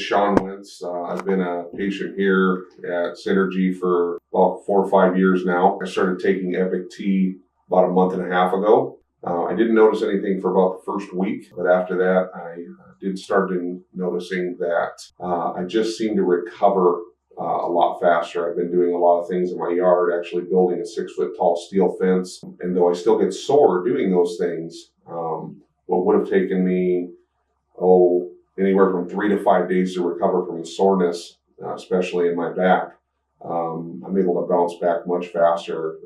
Shawn. I've been a patient here at Synergy for about 4 or 5 years now. I started taking Epic Tea about a month and a half ago. I didn't notice anything for about the first week, but after that, I did start noticing that I just seem to recover a lot faster. I've been doing a lot of things in my yard, actually building a 6-foot tall steel fence. And though I still get sore doing those things, what would have taken me, anywhere from 3 to 5 days to recover from the soreness, especially in my back, I'm able to bounce back much faster.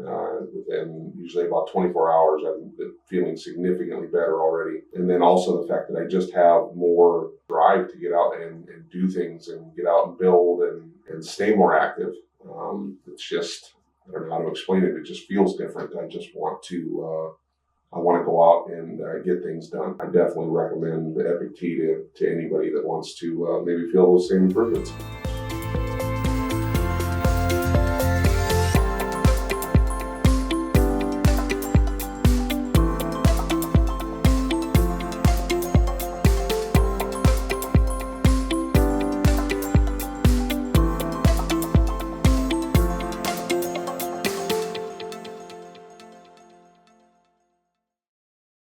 Within usually about 24 hours, I'm feeling significantly better already. And then also the fact that I just have more drive to get out and do things and get out and build and stay more active. It's just, I don't know how to explain it. It just feels different. I just want to go out and get things done. I definitely recommend the Epic Tea to anybody that wants to maybe feel those same improvements.